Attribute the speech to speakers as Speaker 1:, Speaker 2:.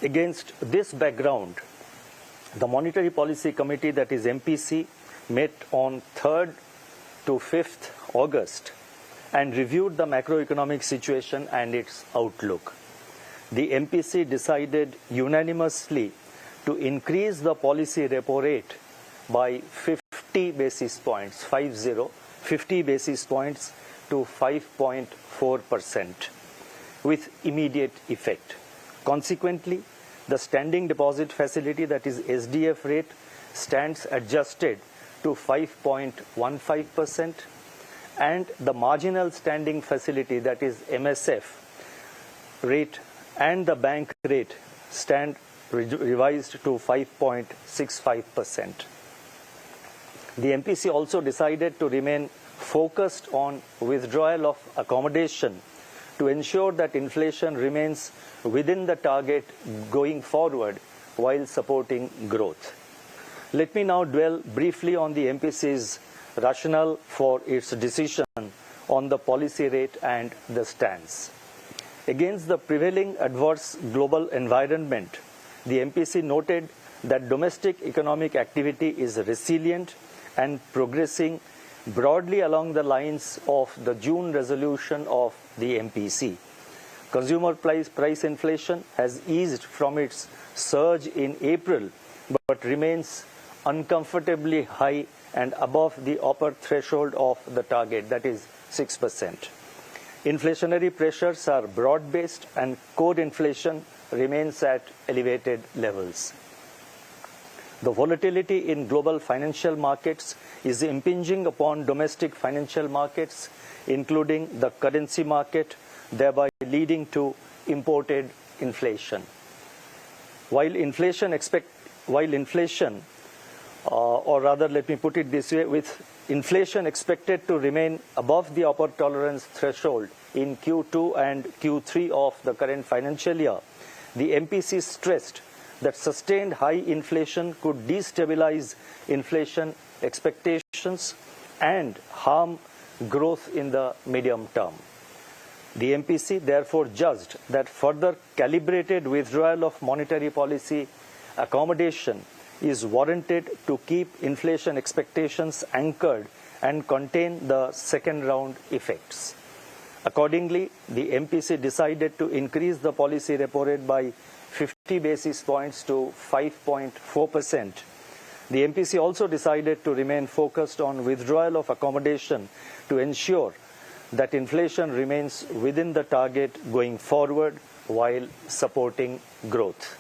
Speaker 1: Against this background, the Monetary Policy Committee, that is MPC, met on 3rd to 5th August and reviewed the macroeconomic situation and its outlook. The MPC decided unanimously to increase the policy repo rate by 50 basis points, 50 basis points to 5.4% with immediate effect. Consequently, the standing deposit facility, that is SDF rate, stands adjusted to 5.15%, and the marginal standing facility, that is MSF rate, and the bank rate stand revised to 5.65%. The MPC also decided to remain focused on withdrawal of accommodation to ensure that inflation remains within the target going forward while supporting growth. Let me now dwell briefly on the MPC's rationale for its decision on the policy rate and the stance. Against the prevailing adverse global environment, the MPC noted that domestic economic activity is resilient and progressing broadly along the lines of the June resolution of the MPC. Consumer price inflation has eased from its surge in April but remains uncomfortably high and above the upper threshold of the target, that is 6%. Inflationary pressures are broad-based and core inflation remains at elevated levels. The volatility in global financial markets is impinging upon domestic financial markets, including the currency market, thereby leading to imported inflation. While inflation, or rather let me put it this way, with inflation expected to remain above the upper tolerance threshold in Q2 and Q3 of the current financial year, the MPC stressed that sustained high inflation could destabilize inflation expectations and harm growth in the medium term. The MPC therefore judged that further calibrated withdrawal of monetary policy accommodation is warranted to keep inflation expectations anchored and contain the second round effects. Accordingly, the MPC decided to increase the policy repo rate by 50 basis points to 5.4%. The MPC also decided to remain focused on withdrawal of accommodation to ensure that inflation remains within the target going forward while supporting growth.